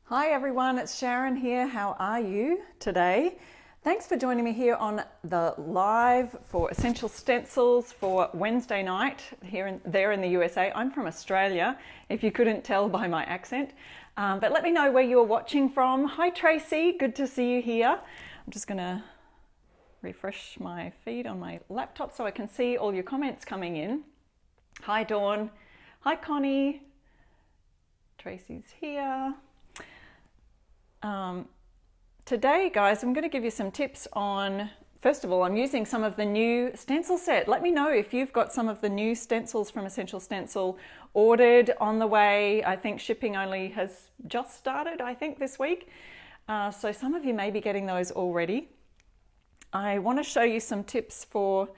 Hi everyone, it's Sharon here. How are you today? Thanks for joining me here on the live for Essential Stencils for Wednesday night there in the USA. I'm from Australia, if you couldn't tell by my accent. But let me know where you're watching from. Hi Tracy, good to see you here. I'm just going to refresh my feed on my laptop so I can see all your comments coming in. Hi Dawn. Hi Connie. Tracy's here. Today, guys, I'm going to give you some tips on, first of all, I'm using some of the new stencil set. Let me know if you've got some of the new stencils from Essential Stencil ordered, on the way. I think shipping only has just started, I think, this week. So some of you may be getting those already. I want to show you some tips for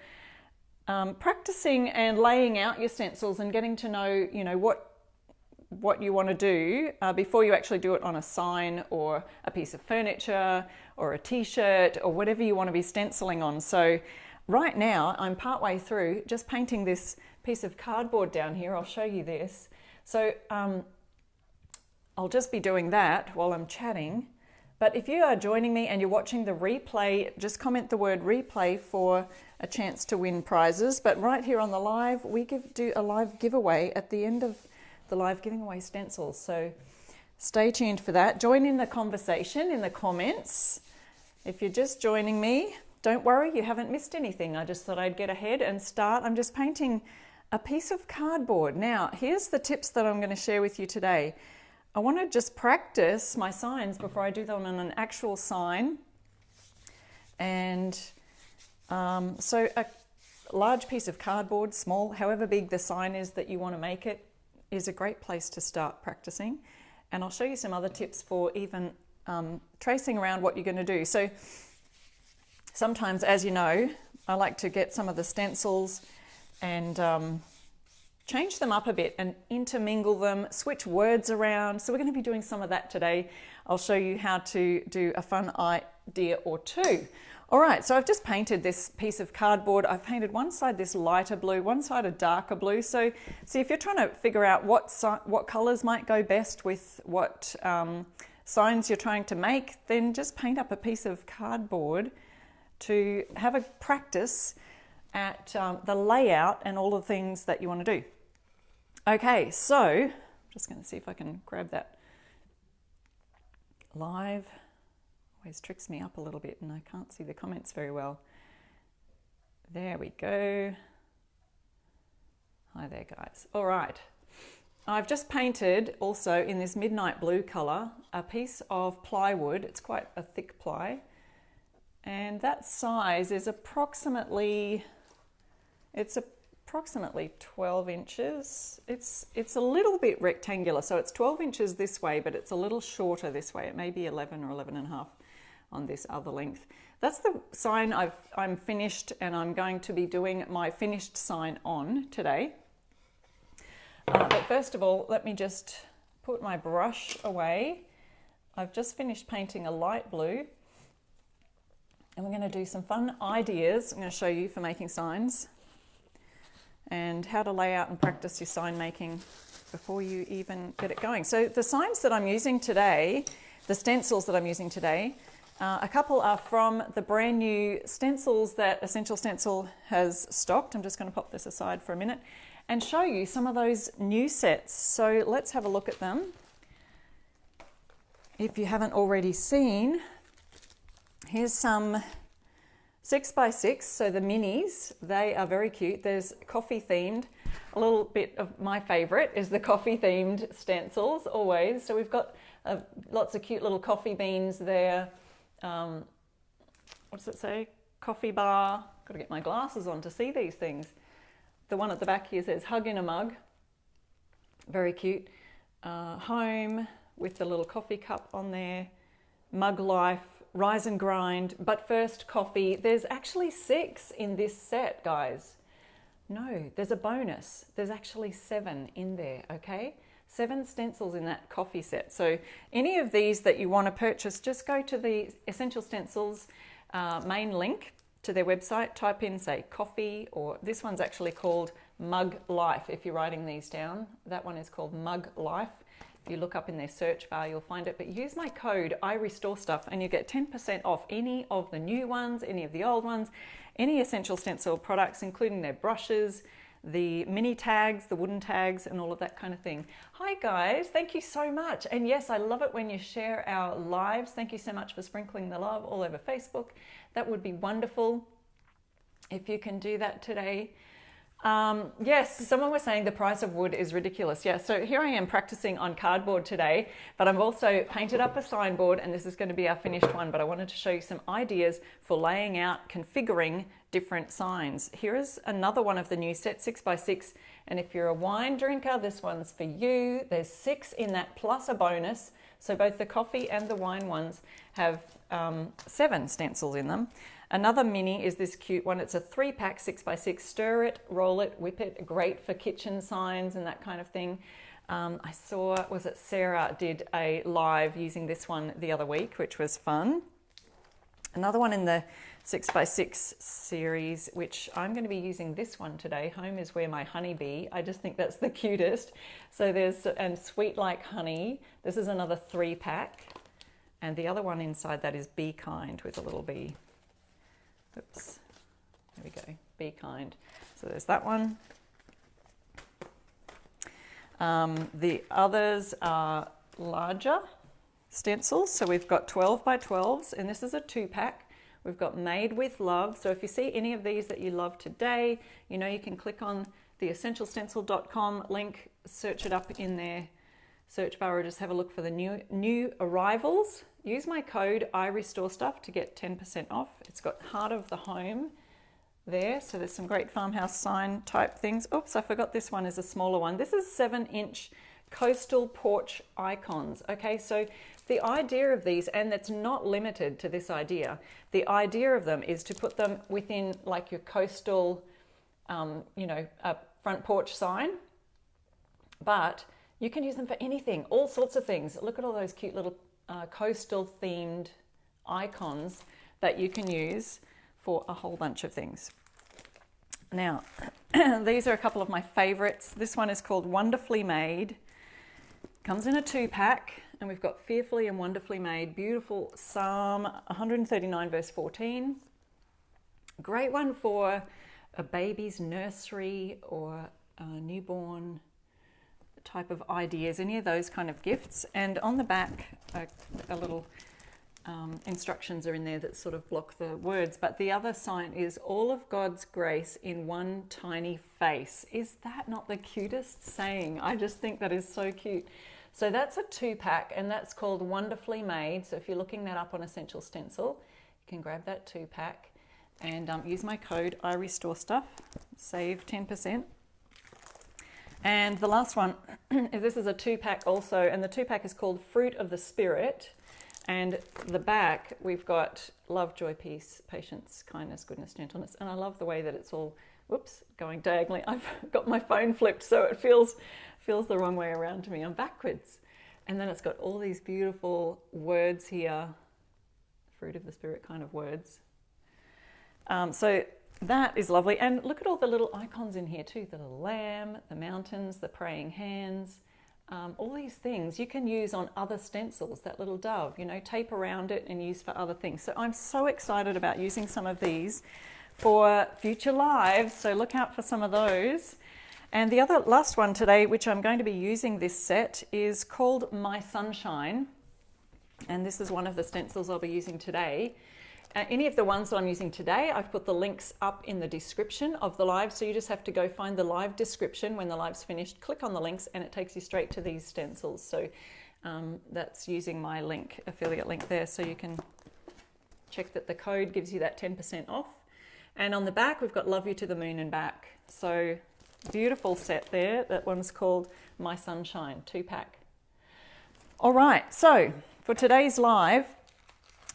practicing and laying out your stencils and getting to know, what you want to do before you actually do it on a sign or a piece of furniture or a t-shirt or whatever you want to be stenciling on. So right now I'm partway through just painting this piece of cardboard down here. I'll show you this. So I'll just be doing that while I'm chatting. But if you are joining me and you're watching the replay, just comment the word replay for a chance to win prizes. But right here on the live, we do a live giveaway at the end of the live giving away stencils. So stay tuned for that. Join in the conversation in the comments. If you're just joining me, don't worry, you haven't missed anything. I just thought I'd get ahead and start. I'm just painting a piece of cardboard. Now, here's the tips that I'm going to share with you today. I want to just practice my signs before I do them on an actual sign. And so a large piece of cardboard, small, however big the sign is that you want to make it, is a great place to start practicing. And I'll show you some other tips for even tracing around what you're going to do. So sometimes, as you know, I like to get some of the stencils and change them up a bit and intermingle them, switch words around. So we're going to be doing some of that today. I'll show you how to do a fun idea or two. All right, so I've just painted this piece of cardboard. I've painted one side this lighter blue, one side a darker blue. So see, if you're trying to figure out what colors might go best with what signs you're trying to make, then just paint up a piece of cardboard to have a practice at the layout and all the things that you want to do. Okay, so I'm just going to see if I can grab that live. Always tricks me up a little bit and I can't see the comments very well. There we go. Hi there, guys. All right. I've just painted also in this midnight blue color a piece of plywood. It's quite a thick ply. And that size is approximately 12 inches. It's a little bit rectangular, so it's 12 inches this way, but it's a little shorter this way. It may be 11 or 11 and a half on this other length. That's the sign I'm finished, and I'm going to be doing my finished sign on today. But first of all, let me just put my brush away. I've just finished painting a light blue, and we're going to do some fun ideas I'm going to show you for making signs and how to lay out and practice your sign making before you even get it going. So the signs that I'm using today, the stencils that I'm using today, a couple are from the brand new stencils that Essential Stencil has stocked. I'm just going to pop this aside for a minute and show you some of those new sets. So let's have a look at them. If you haven't already seen, here's some 6x6, so the minis. They are very cute. There's coffee themed. A little bit of my favorite is the coffee themed stencils always. So we've got lots of cute little coffee beans there. What does it say? Coffee bar. Got to get my glasses on to see these things. The one at the back here says hug in a mug. Very cute. Home with the little coffee cup on there. Mug life. Rise and grind, but first coffee. There's actually 6 in this set, guys. No, there's a bonus. There's actually 7 in there, okay? 7 stencils in that coffee set. So any of these that you want to purchase, just go to the Essential Stencils main link to their website, type in, say, coffee, or this one's actually called Mug Life if you're writing these down. That one is called Mug Life. If you look up in their search bar, you'll find it. But use my code, I Restore Stuff, and you get 10% off any of the new ones, any of the old ones, any Essential Stencil products, including their brushes, the mini tags, the wooden tags, and all of that kind of thing. Hi guys, thank you so much. And yes, I love it when you share our lives. Thank you so much for sprinkling the love all over Facebook. That would be wonderful if you can do that today. Yes, someone was saying the price of wood is ridiculous. Yeah, so here I am practicing on cardboard today, but I've also painted up a signboard, and this is going to be our finished one, but I wanted to show you some ideas for laying out, configuring different signs. Here is another one of the new set, 6x6, and if you're a wine drinker, this one's for you. There's 6 in that plus a bonus, so both the coffee and the wine ones have 7 stencils in them. Another mini is this cute one. It's a 3-pack 6x6. Stir it, roll it, whip it. Great for kitchen signs and that kind of thing. I saw, was it Sarah did a live using this one the other week, which was fun. Another one in the 6x6 series, which I'm going to be using this one today. Home is where my honey bee. I just think that's the cutest. So there's, and Sweet Like Honey. This is another 3-pack. And the other one inside that is Be Kind with a little bee. Oops, there we go, Be Kind. So there's that one. The others are larger stencils. So we've got 12x12s, and this is a 2-pack. We've got Made with Love. So if you see any of these that you love today, you know you can click on the essentialstencil.com link, search it up in their search bar, or just have a look for the new arrivals. Use my code I Restore Stuff to get 10% off. It's got Heart of the Home there, so there's some great farmhouse sign type things. Oops, I forgot this one is a smaller one. This is 7-inch coastal porch icons. Okay, so the idea of these, and it's not limited to this idea, the idea of them is to put them within like your coastal, front porch sign, but you can use them for anything, all sorts of things. Look at all those cute little coastal themed icons that you can use for a whole bunch of things. Now, these are a couple of my favorites. This one is called Wonderfully Made. Comes in a 2-pack, and we've got Fearfully and Wonderfully Made. Beautiful Psalm 139 verse 14. Great one for a baby's nursery or a newborn type of ideas, any of those kind of gifts. And on the back, a little instructions are in there that sort of block the words, but the other sign is all of God's grace in one tiny face. Is that not the cutest saying? I just think that is so cute. So that's a 2-pack, and that's called Wonderfully Made. So if you're looking that up on Essential Stencil, you can grab that 2-pack and use my code I Restore Stuff, save 10%. And the last one, this is a 2-pack also, and the 2-pack is called Fruit of the Spirit. And the back, we've got love, joy, peace, patience, kindness, goodness, gentleness. And I love the way that it's all, whoops, going diagonally. I've got my phone flipped, so it feels the wrong way around to me. I'm backwards. And then it's got all these beautiful words here, fruit of the Spirit kind of words. So that is lovely. And look at all the little icons in here too. The little lamb, the mountains, the praying hands, all these things you can use on other stencils, that little dove, tape around it and use for other things. So I'm so excited about using some of these for future lives. So look out for some of those. And the other last one today, which I'm going to be using this set, is called My Sunshine. And this is one of the stencils I'll be using today. Any of the ones that I'm using today, I've put the links up in the description of the live, so you just have to go find the live description when the live's finished, click on the links, and it takes you straight to these stencils. So that's using my link, affiliate link there, so you can check that the code gives you that 10% off. And on the back, we've got Love You to the Moon and Back. So beautiful set there. That one's called My Sunshine, 2-pack. All right, so for today's live,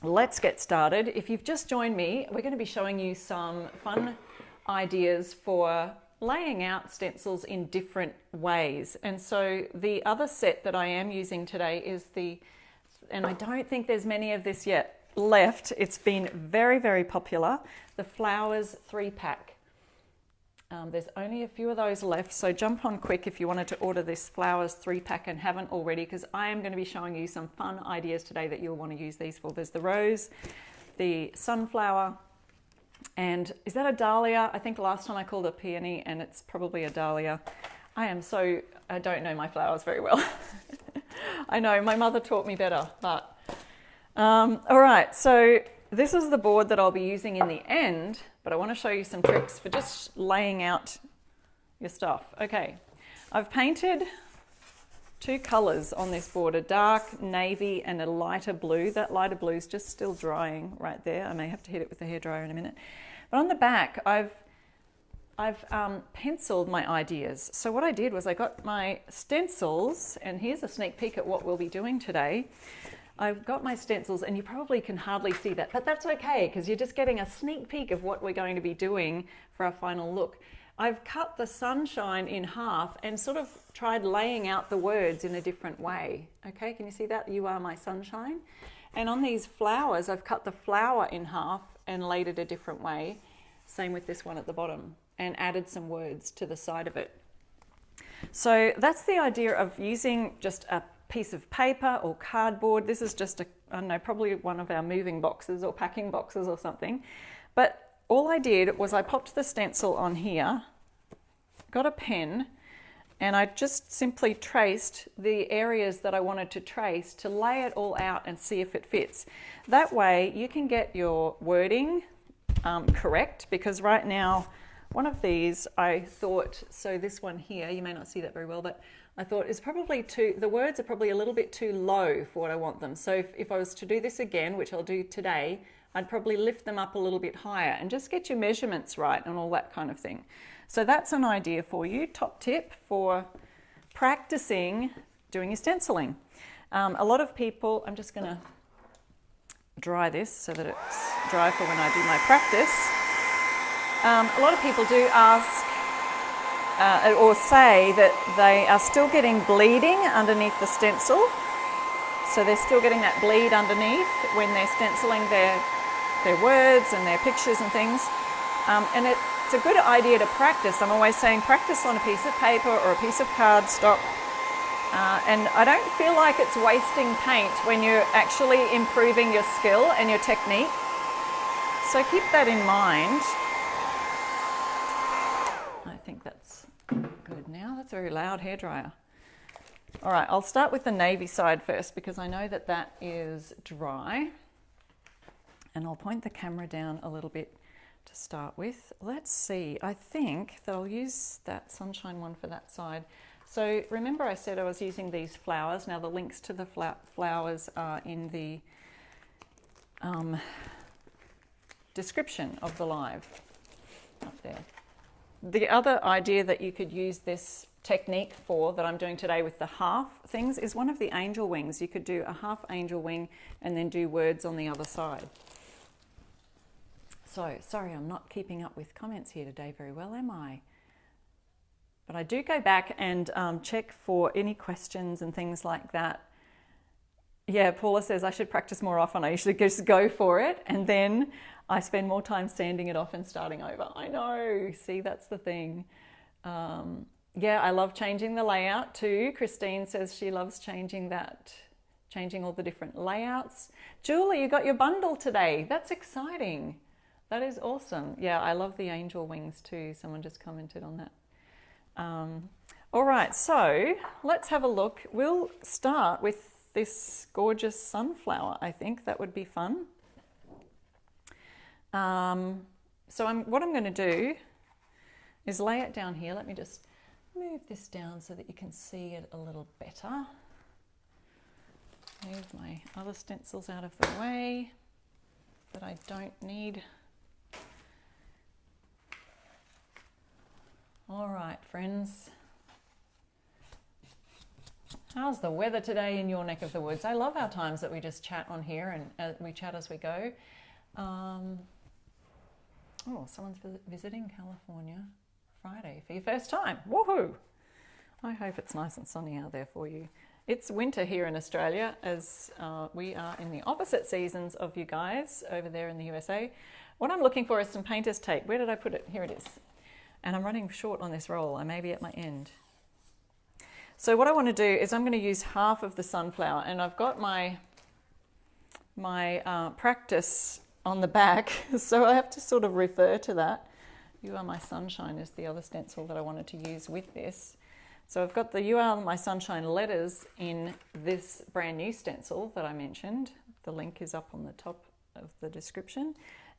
let's get started. If you've just joined me, we're going to be showing you some fun ideas for laying out stencils in different ways. And so the other set that I am using today is and I don't think there's many of this yet left. It's been very, very popular. The Flowers 3-pack. There's only a few of those left, so jump on quick if you wanted to order this flowers 3-pack and haven't already, because I am going to be showing you some fun ideas today that you'll want to use these for. There's the rose, the sunflower, and is that a dahlia? I think last time I called it a peony, and it's probably a dahlia. I don't know my flowers very well. I know, my mother taught me better, but all right, so this is the board that I'll be using in the end, but I want to show you some tricks for just laying out your stuff. Okay, I've painted 2 colors on this board, a dark navy and a lighter blue. That lighter blue is just still drying right there. I may have to hit it with the hairdryer in a minute. But on the back, I've penciled my ideas. So what I did was I got my stencils, and here's a sneak peek at what we'll be doing today. I've got my stencils, and you probably can hardly see that, but that's okay, because you're just getting a sneak peek of what we're going to be doing for our final look. I've cut the sunshine in half and sort of tried laying out the words in a different way. Okay, can you see that? You are my sunshine. And on these flowers, I've cut the flower in half and laid it a different way. Same with this one at the bottom, and added some words to the side of it. So that's the idea of using just a piece of paper or cardboard. This is just I don't know, probably one of our moving boxes or packing boxes or something. But all I did was I popped the stencil on here, got a pen, and I just simply traced the areas that I wanted to trace to lay it all out and see if it fits. That way you can get your wording correct, because right now one of these I thought, so this one here, you may not see that very well, but I thought is probably the words are probably a little bit too low for what I want them. So if I was to do this again, which I'll do today, I'd probably lift them up a little bit higher and just get your measurements right and all that kind of thing. So that's an idea for you, top tip for practicing doing your stenciling. A lot of people, I'm just going to dry this so that it's dry for when I do my practice. A lot of people do ask or say that they are still getting bleeding underneath the stencil. So they're still getting that bleed underneath when they're stenciling their words and their pictures and things. And it's a good idea to practice. I'm always saying practice on a piece of paper or a piece of cardstock. And I don't feel like it's wasting paint when you're actually improving your skill and your technique. So keep that in mind. I think that's good now. That's a very loud hairdryer. All right, I'll start with the navy side first because I know that that is dry. And I'll point the camera down a little bit to start with. Let's see, I think that I'll use that sunshine one for that side. So remember I said I was using these flowers. Now the links to the flowers are in the description of the live up there. The other idea that you could use this technique for that I'm doing today with the half things is one of the angel wings. You could do a half angel wing and then do words on the other side. So, sorry, I'm not keeping up with comments here today very well, am I? But I do go back and check for any questions and things like that. Yeah, Paula says I should practice more often. I usually just go for it and then I spend more time sanding it off and starting over. I know, see, that's the thing. Yeah, I love changing the layout too. Christine says she loves changing all the different layouts. Julie, you got your bundle today. That's exciting. That is awesome. Yeah, I love the angel wings too. Someone just commented on that. All right, so let's have a look. We'll start with this gorgeous sunflower. I think that would be fun. So what I'm going to do is lay it down here. Let me just move this down so that you can see it a little better. Move my other stencils out of the way that I don't need. All right, friends. How's the weather today in your neck of the woods? I love our times that we just chat on here and we chat as we go. Oh, someone's visiting California Friday for your first time. Woohoo! I hope it's nice and sunny out there for you. It's winter here in Australia as we are in the opposite seasons of you guys over there in the USA. What I'm looking for is some painter's tape. Where did I put it? Here it is. And I'm running short on this roll. I may be at my end. So what I want to do is I'm going to use half of the sunflower, and I've got my practice on the back, so I have to sort of refer to that. You Are My Sunshine is the other stencil that I wanted to use with this. So I've got the You Are My Sunshine letters in this brand new stencil that I mentioned. The link is up on the top of the description.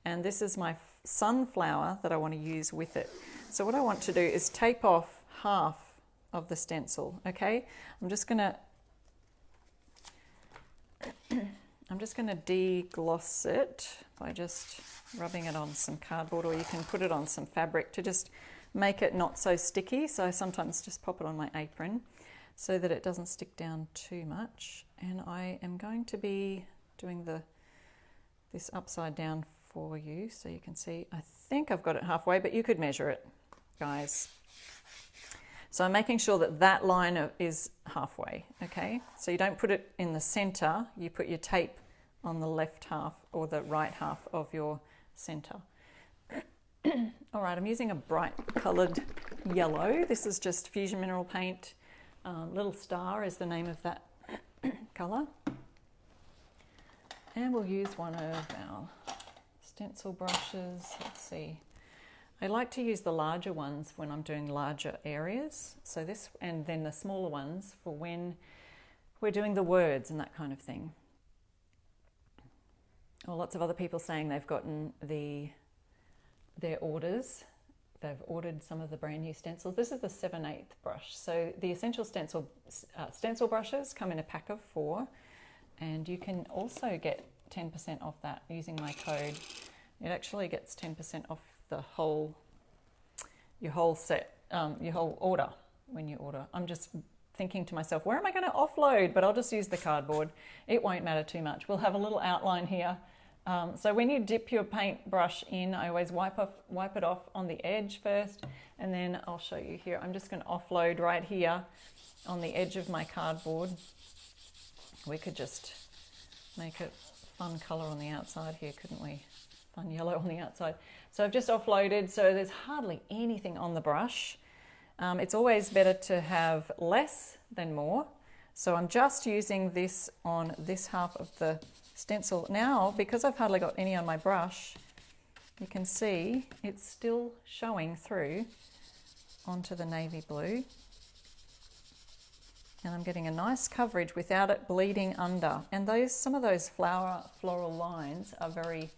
And this is my sunflower that I want to use with it. So what I want to do is tape off half of the stencil, okay? I'm just gonna degloss it by just rubbing it on some cardboard, or you can put it on some fabric to just make it not so sticky. So I sometimes just pop it on my apron so that it doesn't stick down too much. And I am going to be doing this upside down for you so you can see. I think I've got it halfway, but you could measure it, guys. So I'm making sure that that line is halfway, okay? So you don't put it in the center, you put your tape on the left half or the right half of your center. All right, I'm using a bright colored yellow. This is just Fusion Mineral Paint. Little Star is the name of that color. And we'll use one of our stencil brushes. Let's see. I like to use the larger ones when I'm doing larger areas. So this, and then the smaller ones for when we're doing the words and that kind of thing. Well, lots of other people saying they've gotten their orders. They've ordered some of the brand new stencils. This is the 7/8 brush. So the Essential Stencil Brushes come in a pack of 4, and you can also get 10% off that using my code. It actually gets 10% off your whole set, your whole order when you order. I'm just thinking to myself, where am I going to offload? But I'll just use the cardboard. It won't matter too much. We'll have a little outline here. So when you dip your paintbrush in, I always wipe it off on the edge first, and then I'll show you here. I'm just going to offload right here on the edge of my cardboard. We could just make it fun color on the outside here, couldn't we? Fun yellow on the outside. So I've just offloaded, so there's hardly anything on the brush. It's always better to have less than more. So I'm just using this on this half of the stencil. Now, because I've hardly got any on my brush, you can see it's still showing through onto the navy blue. And I'm getting a nice coverage without it bleeding under. And some of those floral lines are very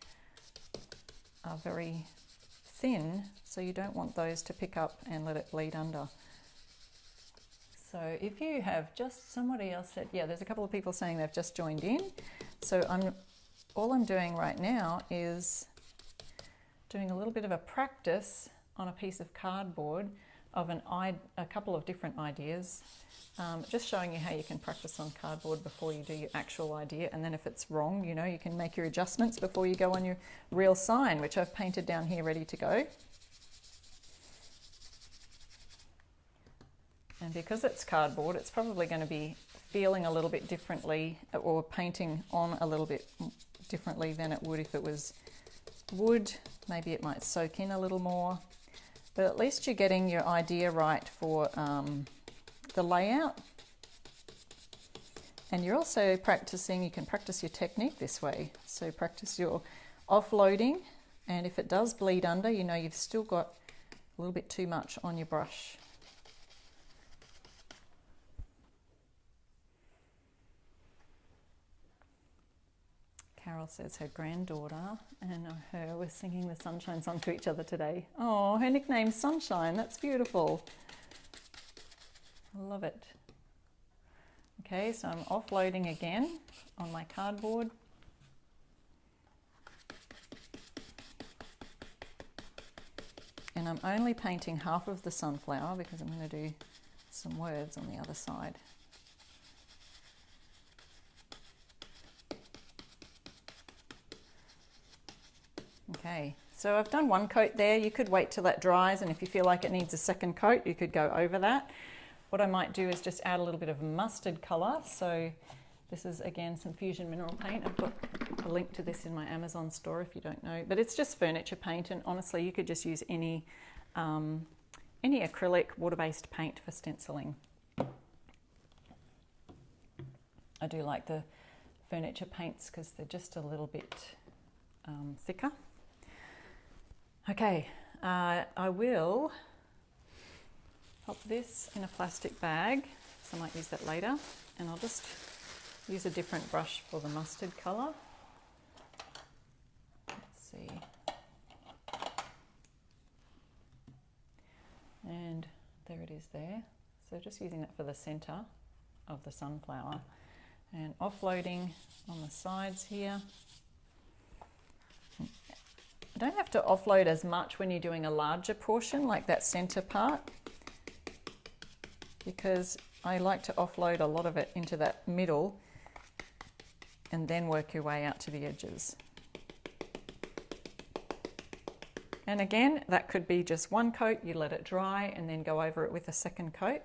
thin, so you don't want those to pick up and let it bleed under. So if you have just somebody else said, yeah, there's a couple of people saying they've just joined in. So all I'm doing right now is doing a little bit of a practice on a piece of cardboard of a couple of different ideas. Just showing you how you can practice on cardboard before you do your actual idea, and then if it's wrong, you know, you can make your adjustments before you go on your real sign, which I've painted down here ready to go. And because it's cardboard, it's probably going to be feeling a little bit differently, or painting on a little bit differently than it would if it was wood. Maybe it might soak in a little more, but at least you're getting your idea right for the layout. And you're also practicing, you can practice your technique this way. So practice your offloading, and if it does bleed under, you know you've still got a little bit too much on your brush. Carol says her granddaughter and her were singing the Sunshine song to each other today. Oh, her nickname's Sunshine. That's beautiful. I love it. Okay, so I'm offloading again on my cardboard. And I'm only painting half of the sunflower because I'm going to do some words on the other side. Okay, so I've done one coat there. You could wait till that dries, and if you feel like it needs a second coat, you could go over that. What I might do is just add a little bit of mustard colour. So this is, again, some Fusion Mineral Paint. I've got a link to this in my Amazon store if you don't know. But it's just furniture paint, and honestly, you could just use any any acrylic water-based paint for stenciling. I do like the furniture paints because they're just a little bit thicker. Okay, I will pop this in a plastic bag, so I might use that later, and I'll just use a different brush for the mustard colour. Let's see. And there it is there. So just using that for the centre of the sunflower and offloading on the sides here. You don't have to offload as much when you're doing a larger portion like that centre part, because I like to offload a lot of it into that middle and then work your way out to the edges. And again, that could be just one coat, you let it dry and then go over it with a second coat.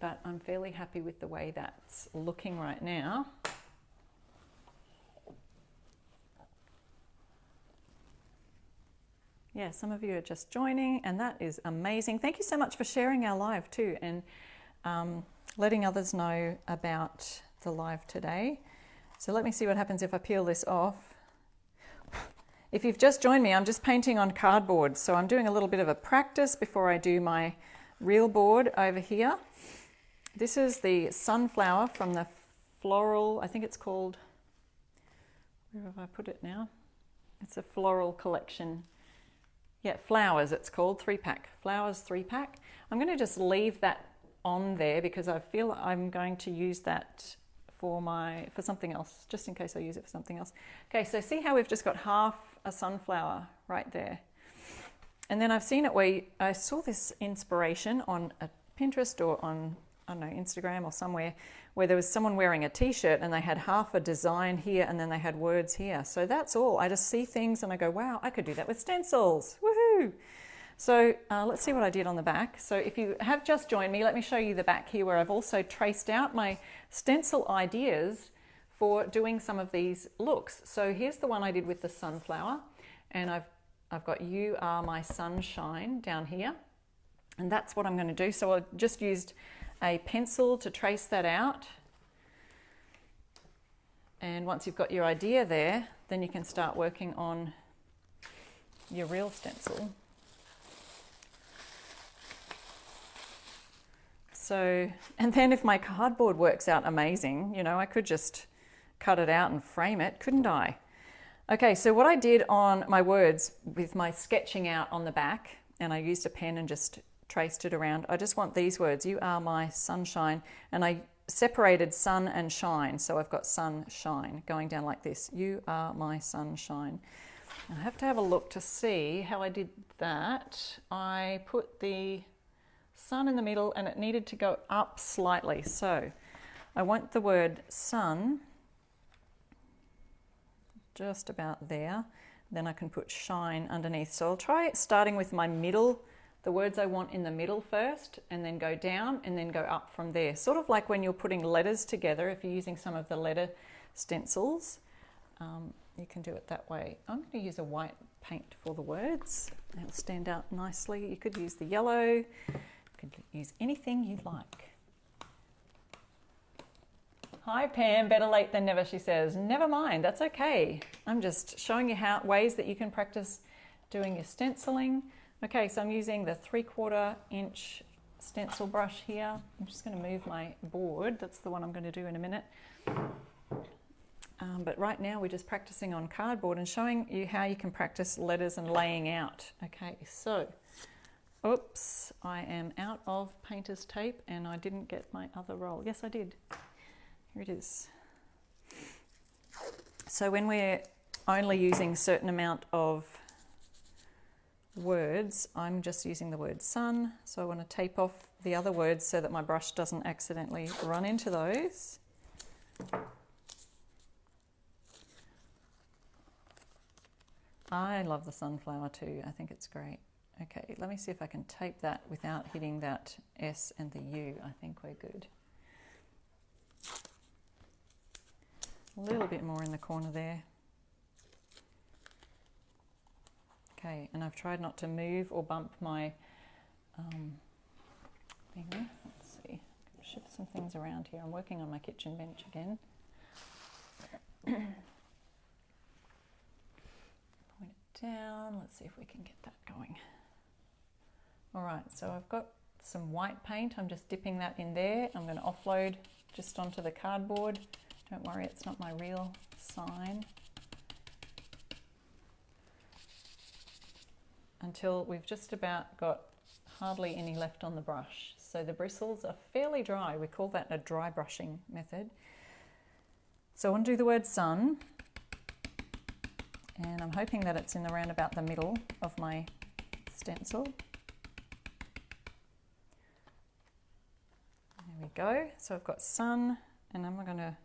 But I'm fairly happy with the way that's looking right now. Yeah, some of you are just joining, and that is amazing. Thank you so much for sharing our live too, and letting others know about the live today. So let me see what happens if I peel this off. If you've just joined me, I'm just painting on cardboard. So I'm doing a little bit of a practice before I do my real board over here. This is the sunflower from the floral, I think it's called, where have I put it now? It's a floral collection. Yeah, Flowers it's called, 3-pack. Flowers 3-pack. I'm going to just leave that on there because I feel I'm going to use that for something else, just in case I use it for something else. Okay, so see how we've just got half a sunflower right there. And then I've seen it where I saw this inspiration on a Pinterest or on, I don't know, Instagram or somewhere, where there was someone wearing a t-shirt and they had half a design here and then they had words here. So that's all. I just see things and I go, wow, I could do that with stencils. Woohoo! So let's see what I did on the back. So if you have just joined me, let me show you the back here where I've also traced out my stencil ideas for doing some of these looks. So here's the one I did with the sunflower, and I've got You Are My Sunshine down here, and that's what I'm going to do. So I just used a pencil to trace that out, and once you've got your idea there, then you can start working on your real stencil. So, and then if my cardboard works out amazing, you know, I could just cut it out and frame it, couldn't I? Okay, so what I did on my words with my sketching out on the back, and I used a pen and just traced it around, I just want these words, You Are My Sunshine, and I separated sun and shine, so I've got sunshine going down like this, You Are My Sunshine. I have to have a look to see how I did that. I put the sun in the middle and it needed to go up slightly, so I want the word sun just about there, then I can put shine underneath. So I'll try starting with my middle, the words I want in the middle first, and then go down and then go up from there, sort of like when you're putting letters together. If you're using some of the letter stencils, you can do it that way. I'm going to use a white paint for the words. It'll stand out nicely. You could use the yellow. You could use anything you like. Hi Pam, better late than never, she says. Never mind, that's okay. I'm just showing you ways that you can practice doing your stenciling. Okay, so I'm using the 3/4 inch stencil brush here. I'm just going to move my board. That's the one I'm going to do in a minute. But right now we're just practicing on cardboard and showing you how you can practice letters and laying out. Okay, so, oops, I am out of painter's tape and I didn't get my other roll. Yes, I did. Here it is. So when we're only using a certain amount of words, I'm just using the word sun. So I want to tape off the other words so that my brush doesn't accidentally run into those. I love the sunflower too. I think it's great. Okay, let me see if I can tape that without hitting that S and the U. I think we're good. A little bit more in the corner there. Okay, and I've tried not to move or bump my thing. Let's see, shift some things around here. I'm working on my kitchen bench again. Point it down. Let's see if we can get that going. All right, so I've got some white paint. I'm just dipping that in there. I'm going to offload just onto the cardboard. Don't worry, it's not my real sign. Until we've just about got hardly any left on the brush. So the bristles are fairly dry. We call that a dry brushing method. So I want to do the word sun, and I'm hoping that it's in around about the middle of my stencil. There we go. So I've got sun, and I'm going to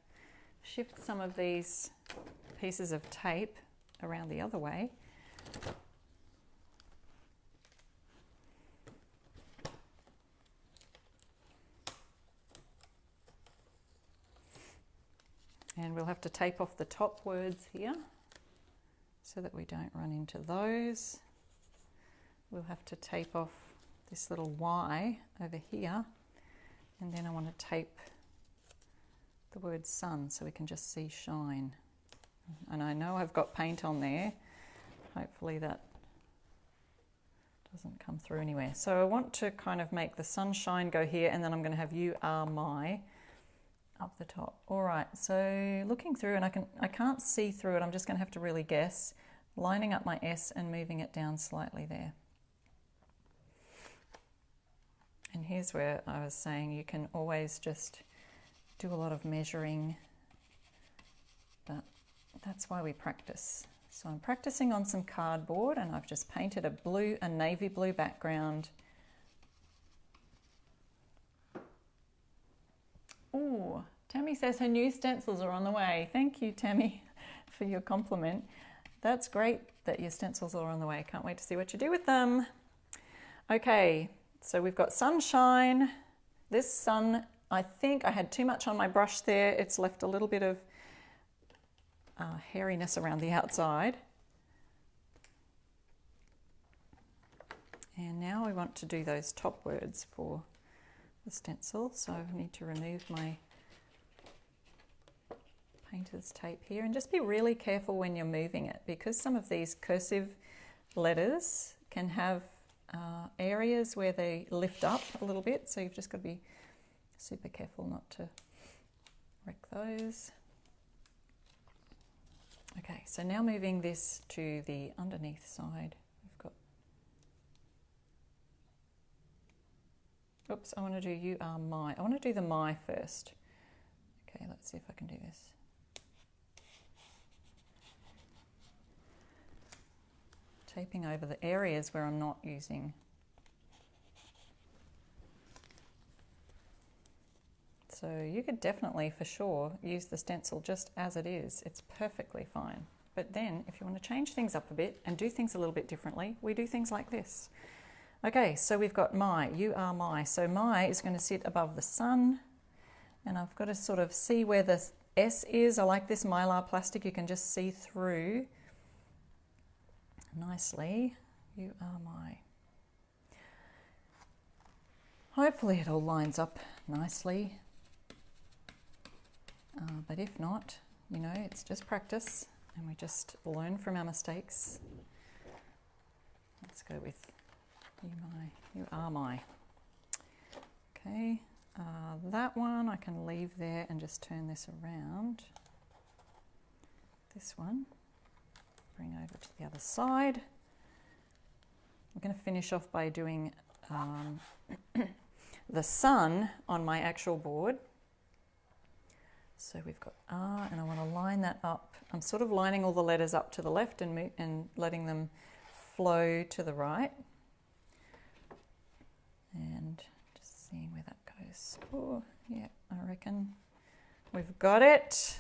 shift some of these pieces of tape around the other way. And we'll have to tape off the top words here so that we don't run into those. We'll have to tape off this little Y over here, and then I want to tape the word sun so we can just see shine. And I know I've got paint on there. Hopefully that doesn't come through anywhere. So I want to kind of make the sunshine go here, and then I'm going to have you are my up the top. All right, so looking through, and I can't see through it. I'm just going to have to really guess, lining up my S and moving it down slightly there. And here's where I was saying you can always just do a lot of measuring, but that's why we practice. So I'm practicing on some cardboard, and I've just painted a navy blue background. Oh, Tammy says her new stencils are on the way. Thank you, Tammy, for your compliment. That's great that your stencils are on the way. Can't wait to see what you do with them. Okay, so we've got sunshine. This sun, I think I had too much on my brush there. It's left a little bit of hairiness around the outside. And now we want to do those top words for the stencil, so I need to remove my painter's tape here, and just be really careful when you're moving it, because some of these cursive letters can have areas where they lift up a little bit, so you've just got to be super careful not to wreck those. Okay, so now moving this to the underneath side, we've got, oops, I want to do you are my. I want to do the my first. Okay, let's see if I can do this. Taping over the areas where I'm not using. So you could definitely, for sure, use the stencil just as it is. It's perfectly fine. But then, if you want to change things up a bit and do things a little bit differently, we do things like this. Okay, so we've got my, you are my. So my is going to sit above the sun, and I've got to sort of see where the S is. I like this Mylar plastic. You can just see through nicely. You are my. Hopefully it all lines up nicely. But if not, you know, it's just practice, and we just learn from our mistakes. Let's go with you are my. Okay, that one I can leave there and just turn this around. This one, bring over to the other side. I'm going to finish off by doing the sun on my actual board. So we've got R, and I want to line that up. I'm sort of lining all the letters up to the left and letting them flow to the right. And just seeing where that goes. Oh, yeah, I reckon we've got it.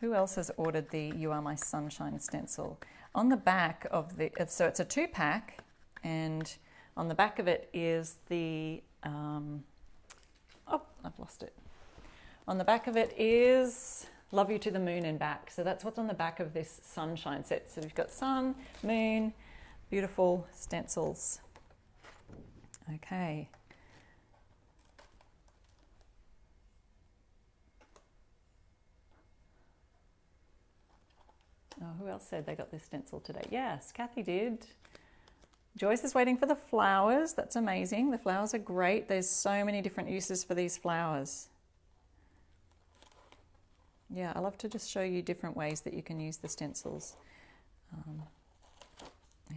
Who else has ordered the You Are My Sunshine stencil? On the back of the, so it's a 2-pack, and on the back of it is the, oh, I've lost it. On the back of it is love you to the moon and back. So that's what's on the back of this sunshine set. So we've got sun, moon, beautiful stencils. Okay. Oh, who else said they got this stencil today? Yes, Kathy did. Joyce is waiting for the flowers. That's amazing. The flowers are great. There's so many different uses for these flowers. Yeah, I love to just show you different ways that you can use the stencils. And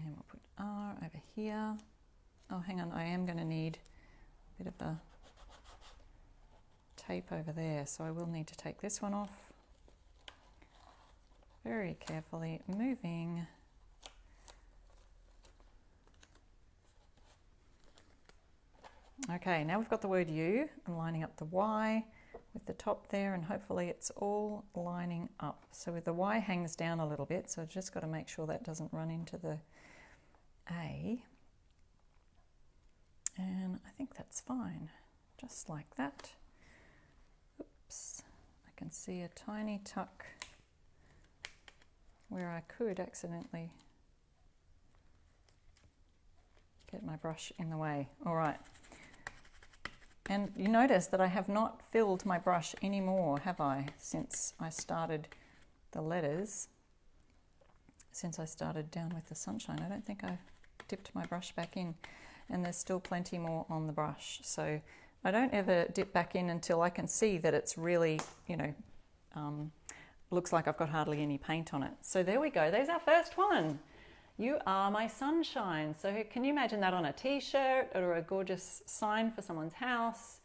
we'll put R over here. Oh, hang on. I am going to need a bit of a tape over there. So I will need to take this one off. Very carefully moving. Okay, now we've got the word U. I'm lining up the Y with the top there, and hopefully it's all lining up. So with the Y hangs down a little bit, so I've just got to make sure that doesn't run into the A. And I think that's fine, just like that. Oops, I can see a tiny tuck where I could accidentally get my brush in the way. All right. And you notice that I have not filled my brush anymore, have I, since I started the letters, since I started down with the sunshine. I don't think I've dipped my brush back in, and there's still plenty more on the brush. So I don't ever dip back in until I can see that it's really, you know, looks like I've got hardly any paint on it. So there we go, there's our first one. You are my sunshine. So can you imagine that on a t-shirt or a gorgeous sign for someone's house?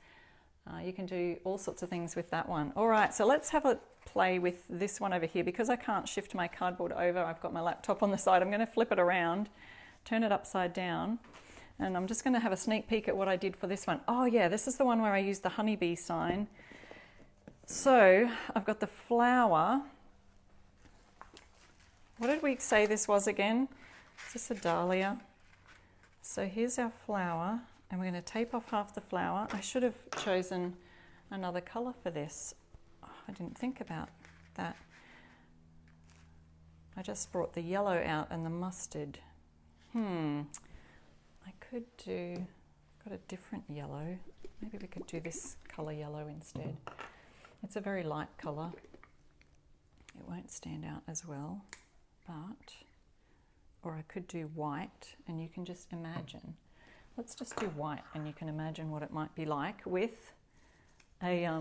You can do all sorts of things with that one. All right, so let's have a play with this one over here. Because I can't shift my cardboard over, I've got my laptop on the side. I'm going to flip it around, turn it upside down, and I'm just going to have a sneak peek at what I did for this one. Oh yeah, this is the one where I used the honeybee sign. So I've got the flower. What did we say this was again? Is this a dahlia? So here's our flower, and we're going to tape off half the flower. I should have chosen another colour for this. Oh, I didn't think about that. I just brought the yellow out and the mustard. I could do, got a different yellow. Maybe we could do this colour yellow instead. It's a very light colour. It won't stand out as well, but, or I could do white, and you can just imagine. Let's just do white, and you can imagine what it might be like with a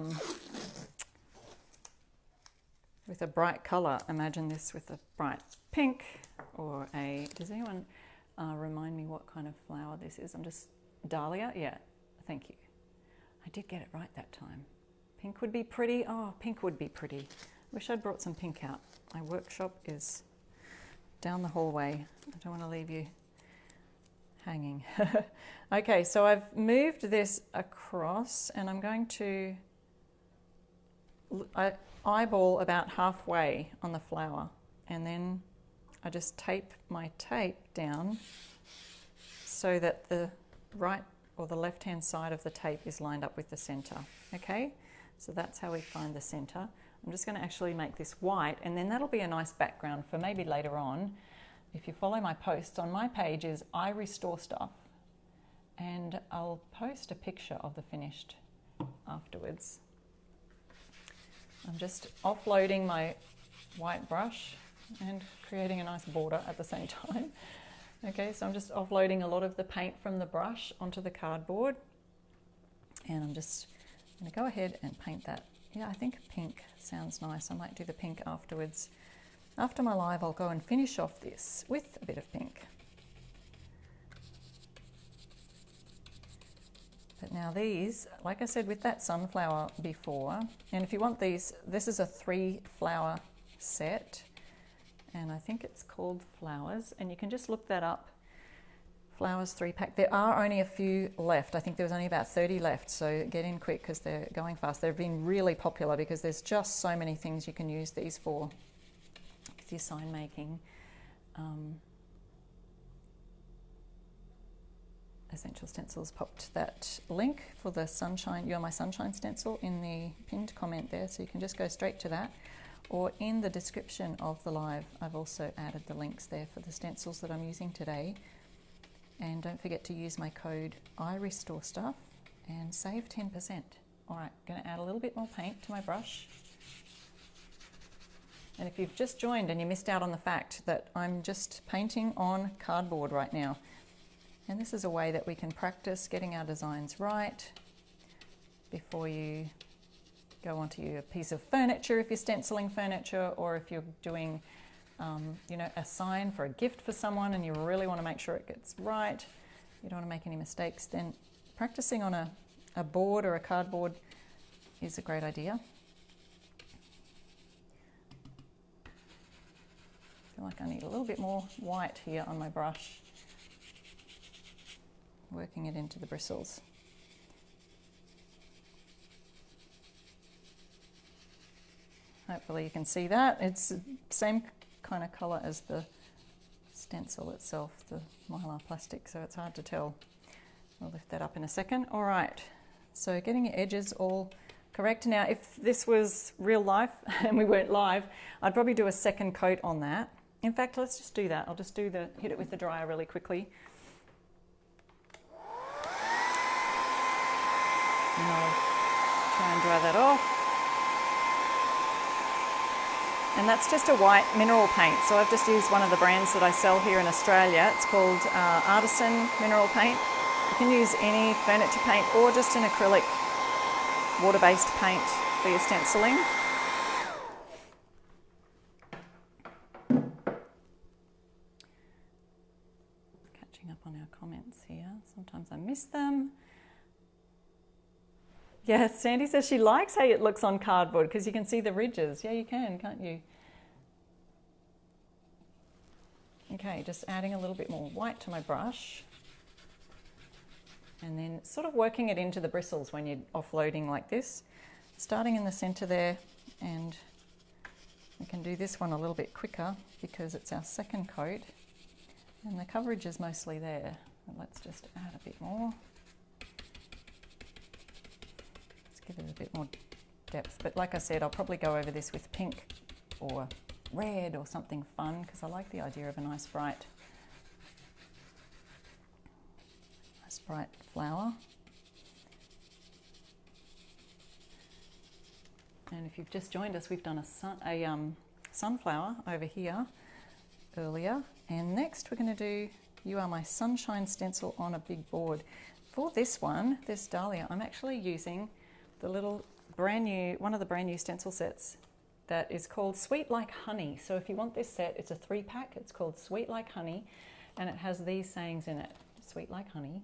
bright colour. Imagine this with a bright pink, or a, does anyone remind me what kind of flower this is? I'm just, dahlia? Yeah, thank you. I did get it right that time. Pink would be pretty. Oh, pink would be pretty. Wish I'd brought some pink out. My workshop is down the hallway. I don't want to leave you hanging. Okay, so I've moved this across, and I'm going to eyeball about halfway on the flower, and then I just tape my tape down so that the right or the left hand side of the tape is lined up with the center. Okay, so that's how we find the center. I'm just going to actually make this white, and then that'll be a nice background for maybe later on. If you follow my posts on my pages, I restore stuff, and I'll post a picture of the finished afterwards. I'm just offloading my white brush and creating a nice border at the same time. Okay, so I'm just offloading a lot of the paint from the brush onto the cardboard, and I'm just going to go ahead and paint that. Yeah, I think pink sounds nice. I might do the pink afterwards. After my live, I'll go and finish off this with a bit of pink. But now these, like I said with that sunflower before, and if you want these, this is a 3-flower set, and I think it's called Flowers, and you can just look that up. Flowers 3-pack. There are only a few left. I think there was only about 30 left, so get in quick because they're going fast. They've been really popular because there's just so many things you can use these for with your sign making. Essential Stencils popped that link for the Sunshine, You're My Sunshine stencil in the pinned comment there, so you can just go straight to that. Or in the description of the live, I've also added the links there for the stencils that I'm using today. And don't forget to use my code IRestoreStuff and save 10%. All right, going to add a little bit more paint to my brush. And if you've just joined and you missed out on the fact that I'm just painting on cardboard right now, and this is a way that we can practice getting our designs right before you go onto your piece of furniture if you're stenciling furniture, or if you're doing you know, a sign for a gift for someone and you really want to make sure it gets right, you don't want to make any mistakes, then practicing on a board or a cardboard is a great idea. I feel like I need a little bit more white here on my brush, working it into the bristles. Hopefully you can see that. It's the same kind of colour as the stencil itself, the mylar plastic, so it's hard to tell. I'll lift that up in a second. All right, so getting your edges all correct. Now, if this was real life and we weren't live, I'd probably do a second coat on that. In fact, let's just do that. I'll just hit it with the dryer really quickly. And I'll try and dry that off. And that's just a white mineral paint. So I've just used one of the brands that I sell here in Australia. It's called Artisan Mineral Paint. You can use any furniture paint or just an acrylic water-based paint for your stenciling. Catching up on our comments here. Sometimes I miss them. Yeah, Sandy says she likes how it looks on cardboard because you can see the ridges. Yeah, you can, can't you? Okay, just adding a little bit more white to my brush. And then sort of working it into the bristles when you're offloading like this. Starting in the center there, and we can do this one a little bit quicker because it's our second coat. And the coverage is mostly there. But let's just add a bit more. Give it a bit more depth, but like I said, I'll probably go over this with pink or red or something fun because I like the idea of a nice bright flower. And if you've just joined us, we've done a sunflower over here earlier, and next we're going to do You Are My Sunshine stencil on a big board. For this one, this dahlia, I'm actually using the little one of the brand new stencil sets that is called Sweet Like Honey. So if you want this set, it's a 3-pack. It's called Sweet Like Honey, and it has these sayings in it. Sweet like honey,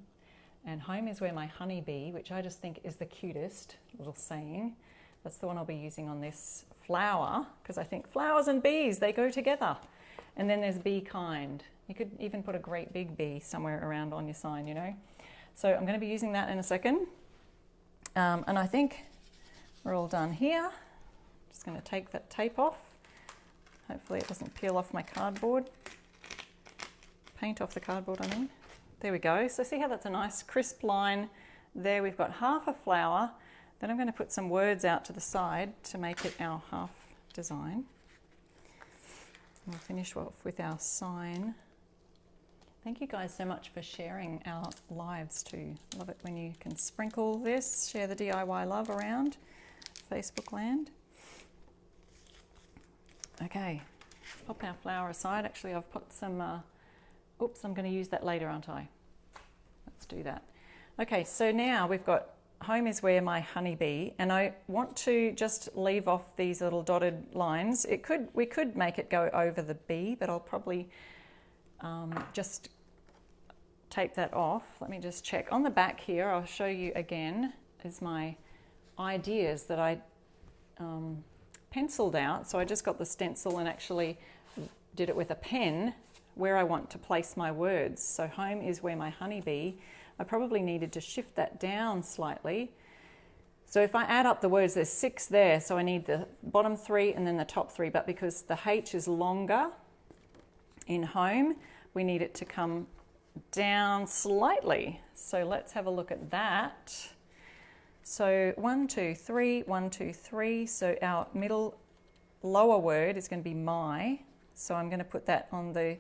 and home is where my honey be, which I just think is the cutest little saying. That's the one I'll be using on this flower, because I think flowers and bees, they go together. And then there's be kind. You could even put a great big bee somewhere around on your sign, you know. So I'm going to be using that in a second. And I think we're all done here. Just going to take that tape off. Hopefully it doesn't peel off my cardboard. Paint off the cardboard, I mean. There we go. So see how that's a nice crisp line there. We've got half a flower. Then I'm going to put some words out to the side to make it our half design. We'll finish off with our sign. Thank you guys so much for sharing our lives too. Love it when you can sprinkle this, share the DIY love around Facebook land. Okay, pop our flower aside. Actually, I've put some, oops, I'm going to use that later, aren't I? Let's do that. Okay, so now we've got home is where my honey be, and I want to just leave off these little dotted lines. We could make it go over the bee, but I'll probably just tape that off. Let me just check. On the back here, I'll show you again, is my ideas that I penciled out. So I just got the stencil and actually did it with a pen where I want to place my words. So home is where my honey be. I probably needed to shift that down slightly. So if I add up the words, there's 6 there. So I need the bottom 3 and then the top 3. But because the H is longer in home, we need it to come down slightly. So let's have a look at that. So 1, 2, 3, 1, 2, 3. So our middle lower word is going to be my. So I'm going to put that on the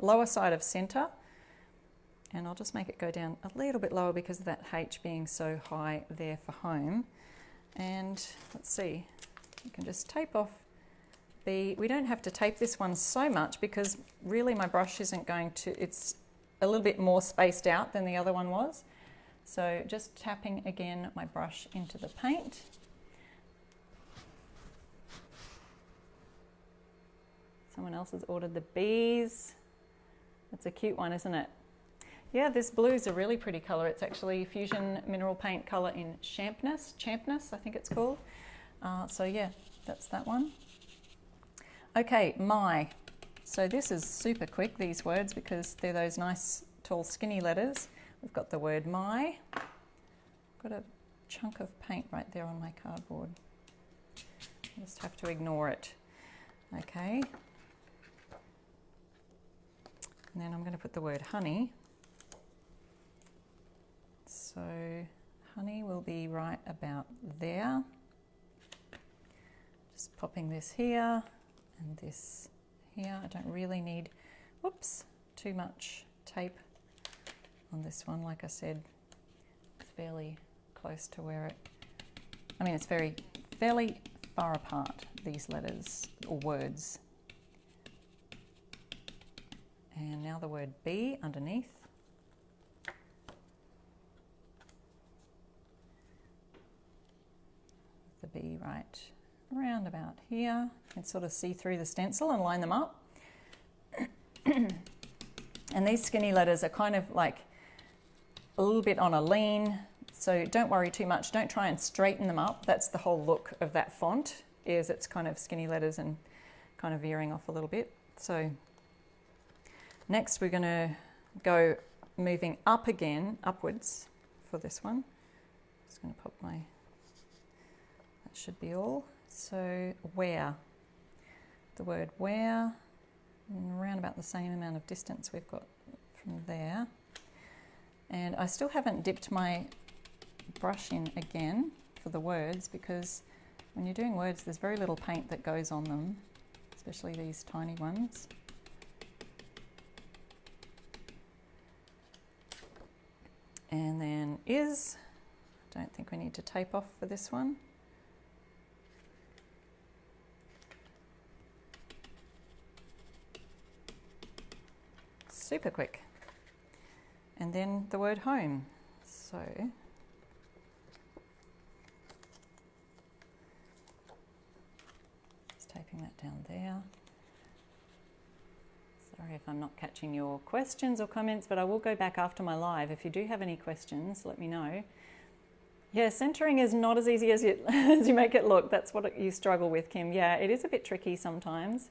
lower side of center. And I'll just make it go down a little bit lower because of that H being so high there for home. And let's see, you can just tape off B. We don't have to tape this one so much because really my brush isn't going to, it's a little bit more spaced out than the other one was. So just tapping again my brush into the paint. Someone else has ordered the bees. That's a cute one, isn't it? Yeah, this blue is a really pretty colour. It's actually Fusion Mineral Paint colour in Champness, I think it's called. So yeah, that's that one. Okay, my. So this is super quick, these words, because they're those nice, tall, skinny letters. We've got the word my. Got a chunk of paint right there on my cardboard. Just have to ignore it. Okay. And then I'm going to put the word honey. So honey will be right about there. Just popping this here and this here. I don't really need, whoops, too much tape on this one. Like I said, it's fairly close to where it, I mean, it's fairly far apart, these letters or words. And now the word B underneath. The B right around about here. You can sort of see through the stencil and line them up. And these skinny letters are kind of like a little bit on a lean, so don't worry too much. Don't try and straighten them up. That's the whole look of that font, is it's kind of skinny letters and kind of veering off a little bit. So next we're going to go moving up again, upwards for this one. Just going to pop my, that should be all. So where, the word where, and around about the same amount of distance we've got from there. And I still haven't dipped my brush in again for the words, because when you're doing words there's very little paint that goes on them, especially these tiny ones. And then is, don't think we need to tape off for this one. Super quick. And then the word home. So just taping that down there. Sorry if I'm not catching your questions or comments, but I will go back after my live. If you do have any questions, let me know. Yeah, centering is not as easy as you make it look. That's what you struggle with, Kim. Yeah, it is a bit tricky sometimes.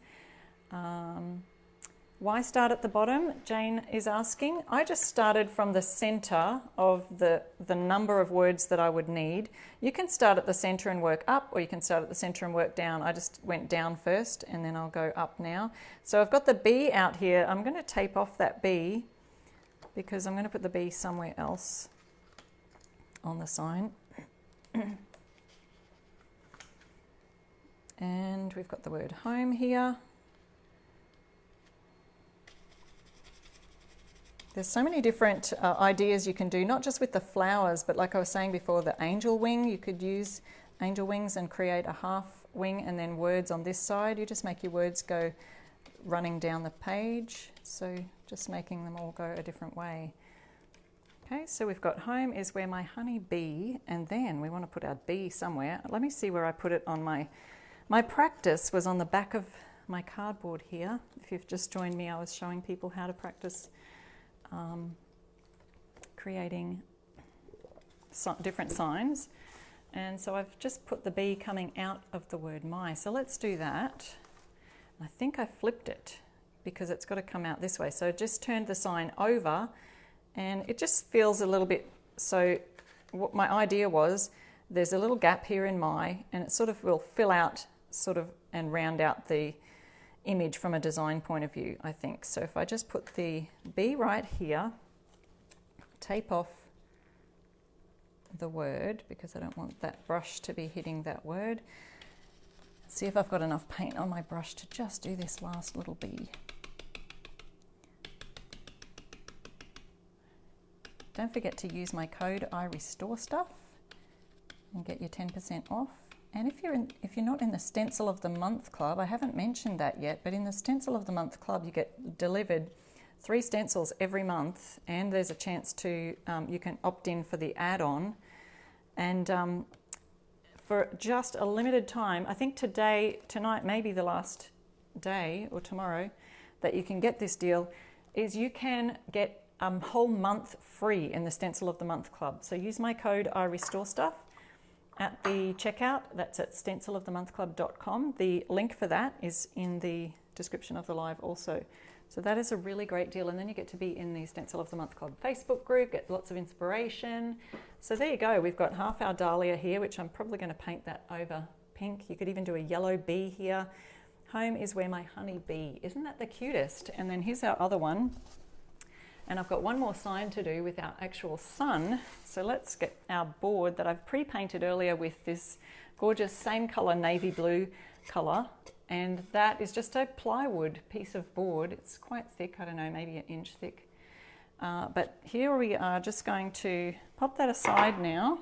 Why start at the bottom? Jane is asking. I just started from the center of the number of words that I would need. You can start at the center and work up, or you can start at the center and work down. I just went down first and then I'll go up now. So I've got the B out here. I'm going to tape off that B because I'm going to put the B somewhere else on the sign. And we've got the word home here. There's so many different ideas you can do, not just with the flowers, but like I was saying before, the angel wing. You could use angel wings and create a half wing and then words on this side. You just make your words go running down the page. So just making them all go a different way. Okay, so we've got home is where my honey bee, and then we want to put our bee somewhere. Let me see where I put it on my practice was on the back of my cardboard here. If you've just joined me, I was showing people how to practice creating different signs, and so I've just put the B coming out of the word my. So let's do that. I think I flipped it because it's got to come out this way, so just turned the sign over and it just feels a little bit, so what my idea was, there's a little gap here in my, and it sort of will fill out sort of and round out the image from a design point of view, I think. So if I just put the B right here, tape off the word because I don't want that brush to be hitting that word. See if I've got enough paint on my brush to just do this last little bee. Don't forget to use my code iRestoreStuff and get your 10% off. And if you're not in the Stencil of the Month Club, I haven't mentioned that yet, but in the Stencil of the Month Club you get delivered 3 stencils every month, and there's a chance to you can opt in for the add-on. And for just a limited time, I think tonight, maybe the last day or tomorrow that you can get this deal, is you can get a whole month free in the Stencil of the Month Club. So use my code iRestoreStuff at the checkout. That's at stencilofthemonthclub.com. The link for that is in the description of the live also. So that is a really great deal, and then you get to be in the Stencil of the Month Club Facebook group, get lots of inspiration. So there you go, we've got half our dahlia here, which I'm probably going to paint that over pink. You could even do a yellow bee here. Home is where my honey bee. Isn't that the cutest? And then here's our other one. And I've got one more sign to do with our actual sun. So let's get our board that I've pre-painted earlier with this gorgeous same color navy blue color. And that is just a plywood piece of board. It's quite thick, I don't know, maybe an inch thick. But here we are just going to pop that aside now.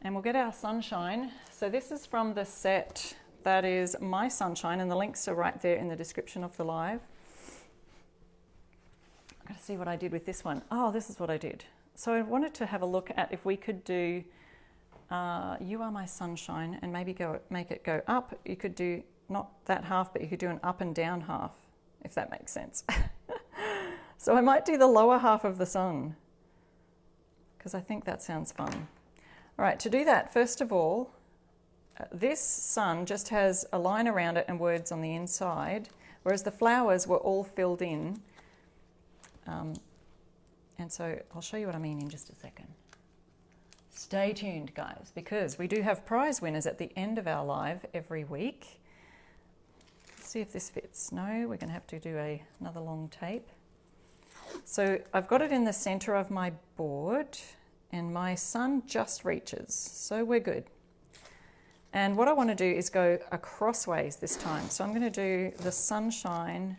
And we'll get our sunshine. So this is from the set that is My Sunshine, and the links are right there in the description of the live. I've got to see what I did with this one. Oh, this is what I did. So I wanted to have a look at if we could do You Are My Sunshine and maybe make it go up. You could do not that half, but you could do an up and down half, if that makes sense. So I might do the lower half of the sun because I think that sounds fun. All right, to do that, first of all, this sun just has a line around it and words on the inside, whereas the flowers were all filled in. And so I'll show you what I mean in just a second. Stay tuned, guys, because we do have prize winners at the end of our live every week. Let's see if this fits. No, we're going to have to do another long tape. So I've got it in the center of my board and my sun just reaches, so we're good. And what I want to do is go crossways this time. So I'm going to do the sunshine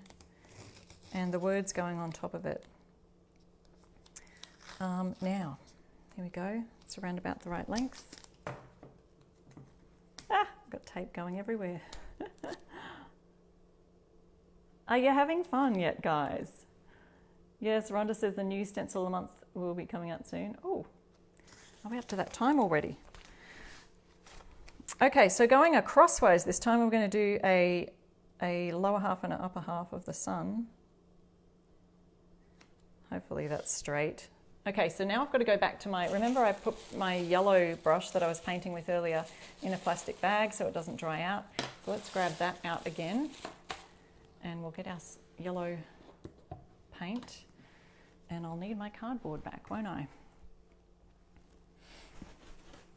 and the words going on top of it. Now, here we go. It's around about the right length. I've got tape going everywhere. Are you having fun yet, guys? Yes, Rhonda says the new stencil of the month will be coming out soon. Oh, are we up to that time already? Okay, so going crossways this time, we're going to do a lower half and an upper half of the sun. Hopefully that's straight. Okay, so now I've got to go back to remember I put my yellow brush that I was painting with earlier in a plastic bag so it doesn't dry out. So let's grab that out again and we'll get our yellow paint, and I'll need my cardboard back, won't I?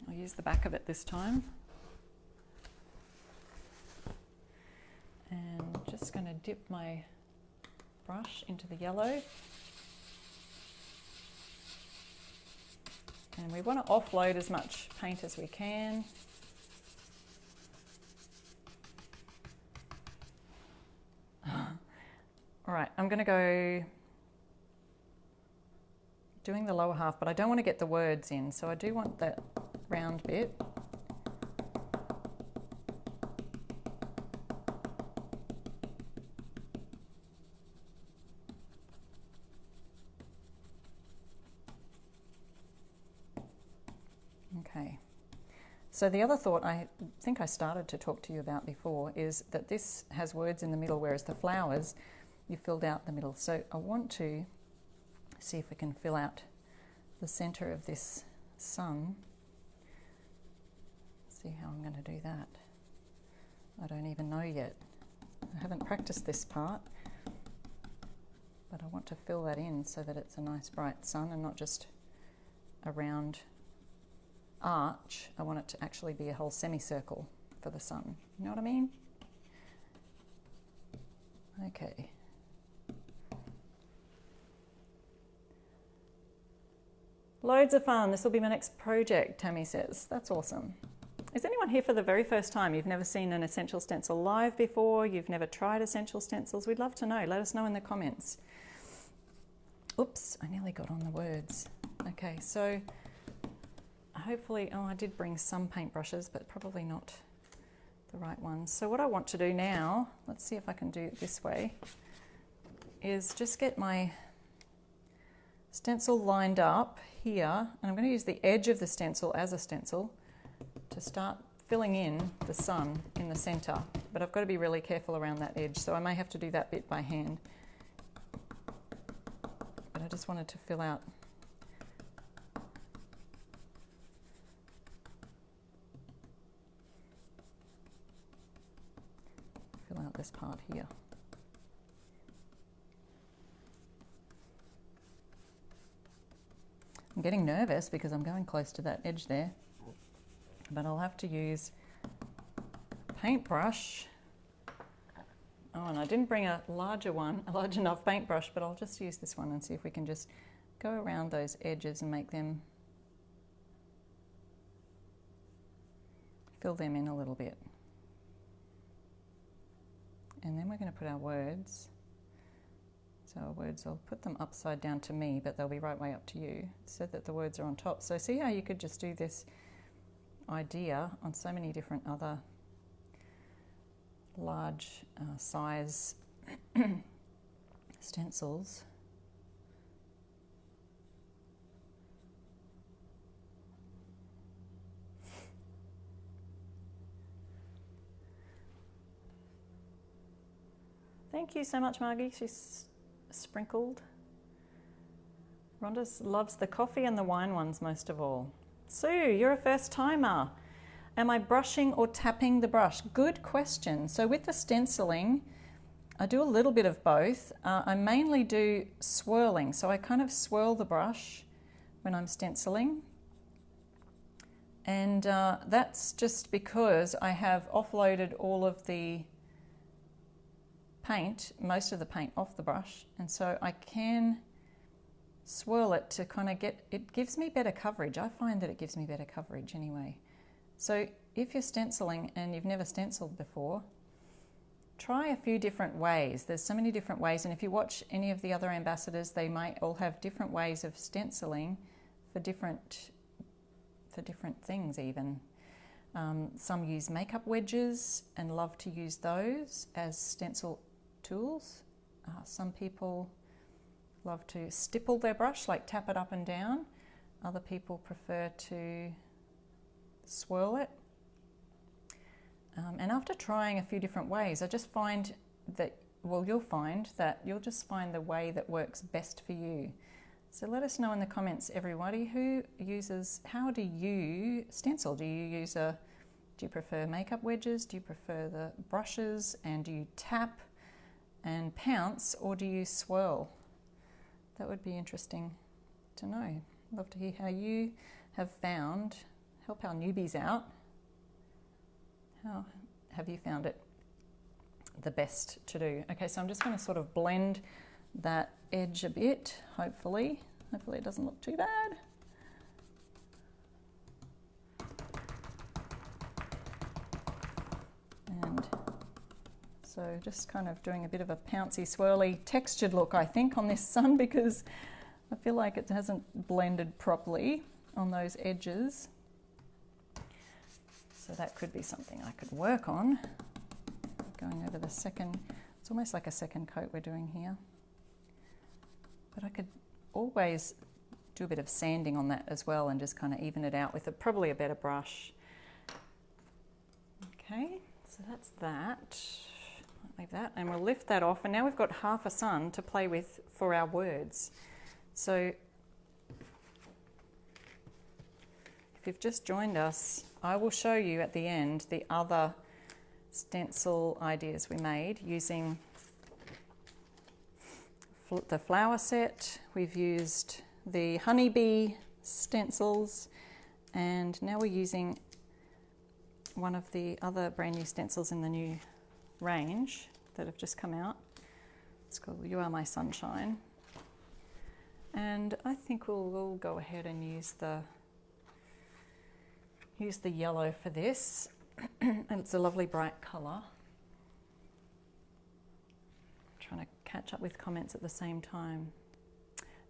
I'll use the back of it this time. And just going to dip my brush into the yellow. And we want to offload as much paint as we can. All right, I'm going to go doing the lower half, but I don't want to get the words in, so I do want that round bit. Okay, so the other thought I think I started to talk to you about before is that this has words in the middle, whereas the flowers, you filled out the middle. So I want to see if we can fill out the center of this sun. See how I'm going to do that. I don't even know yet. I haven't practiced this part, but I want to fill that in so that it's a nice bright sun and not just a round arch. I want it to actually be a whole semicircle for the sun. You know what I mean? Okay. Loads of fun. This will be my next project, Tammy says. That's awesome. Is anyone here for the very first time? You've never seen an Essential Stencil live before? You've never tried Essential Stencils? We'd love to know. Let us know in the comments. Oops, I nearly got on the words. Okay, so hopefully, oh, I did bring some paintbrushes, but probably not the right ones. So what I want to do now, let's see if I can do it this way, is just get my stencil lined up here, and I'm going to use the edge of the stencil as a stencil to start filling in the sun in the center. But I've got to be really careful around that edge, so I may have to do that bit by hand. But I just wanted to fill out this part here. I'm getting nervous because I'm going close to that edge there, but I'll have to use a paintbrush. Oh, and I didn't bring a large enough paintbrush, but I'll just use this one and see if we can just go around those edges and make them, fill them in a little bit. And then we're going to put our words. So our words, I'll put them upside down to me, but they'll be right way up to you, so that the words are on top. So see how you could just do this idea on so many different other large size stencils. Thank you so much, Margie. She's sprinkled. Rhonda loves the coffee and the wine ones most of all. Sue, you're a first timer. Am I brushing or tapping the brush? Good question. So with the stenciling, I do a little bit of both. I mainly do swirling. So I kind of swirl the brush when I'm stenciling. And that's just because I have offloaded all of the paint, most of the paint off the brush, and so I can swirl it to kind of get, it gives me better coverage. I find that it gives me better coverage anyway. So if you're stenciling and you've never stenciled before, try a few different ways. There's so many different ways, and if you watch any of the other ambassadors, they might all have different ways of stenciling for different things even. Some use makeup wedges and love to use those as stencil tools. Some people love to stipple their brush, like tap it up and down. Other people prefer to swirl it. And after trying a few different ways, I just find that, well, you'll just find the way that works best for you. So let us know in the comments, everybody, how do you stencil? Do you prefer makeup wedges? Do you prefer the brushes? And do you tap and pounce, or do you swirl? That would be interesting to know. I'd love to hear how you have found, help our newbies out. How have you found it the best to do? Okay, so I'm just going to sort of blend that edge a bit, hopefully. Hopefully it doesn't look too bad. And so just kind of doing a bit of a pouncy, swirly, textured look, I think, on this sun, because I feel like it hasn't blended properly on those edges. So that could be something I could work on. Going over the second, it's almost like a second coat we're doing here. But I could always do a bit of sanding on that as well and just kind of even it out with probably a better brush. Okay, so that's that. Leave that, and we'll lift that off, and now we've got half a sun to play with for our words. So if you've just joined us, I will show you at the end the other stencil ideas we made using the flower set. We've used the honeybee stencils, and now we're using one of the other brand new stencils in the new range that have just come out. It's called You Are My Sunshine. And I think we'll go ahead and use the yellow for this. And it's a lovely bright colour. Trying to catch up with comments at the same time.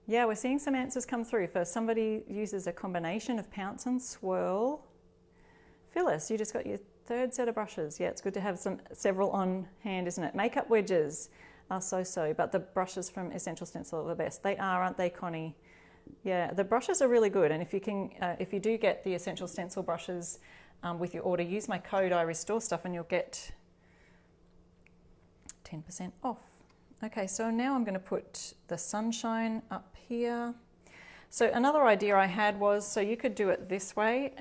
Yeah, we're seeing some answers come through. First, somebody uses a combination of pounce and swirl. Phyllis, you just got your third set of brushes. Yeah, it's good to have several on hand, isn't it? Makeup wedges are so-so, but the brushes from Essential Stencil are the best. They are, aren't they, Connie? Yeah, the brushes are really good. And if you do get the Essential Stencil brushes with your order, use my code iRestoreStuff and you'll get 10% off. Okay, so now I'm going to put the sunshine up here. So another idea I had was, so you could do it this way.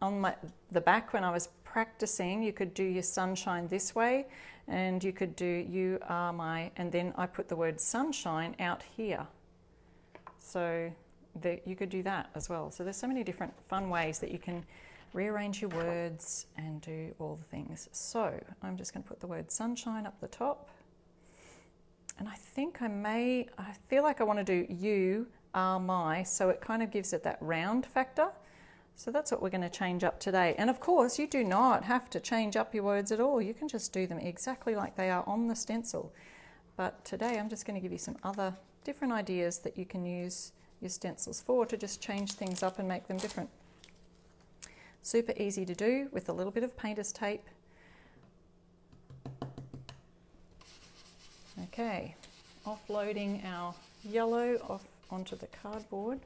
On the back when I was practicing, you could do your sunshine this way, and you could do you are my, and then I put the word sunshine out here. So you could do that as well. So there's so many different fun ways that you can rearrange your words and do all the things. So I'm just going to put the word sunshine up the top. And I think I feel like I want to do you are my, so it kind of gives it that round factor. So that's what we're going to change up today. And of course, you do not have to change up your words at all. You can just do them exactly like they are on the stencil. But today I'm just going to give you some other different ideas that you can use your stencils for to just change things up and make them different. Super easy to do with a little bit of painter's tape. Okay, offloading our yellow off onto the cardboard,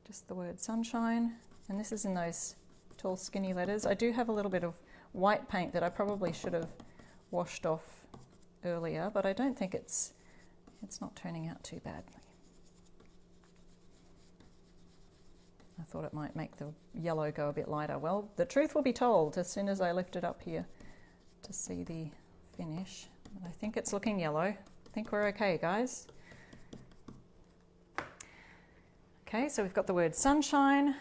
just the word sunshine, and this is in those tall skinny letters. I do have a little bit of white paint that I probably should have washed off earlier, but I don't think it's not turning out too badly. I thought it might make the yellow go a bit lighter. Well, the truth will be told as soon as I lift it up here to see the finish. I think it's looking yellow. I think we're okay, guys. Okay, so we've got the word sunshine.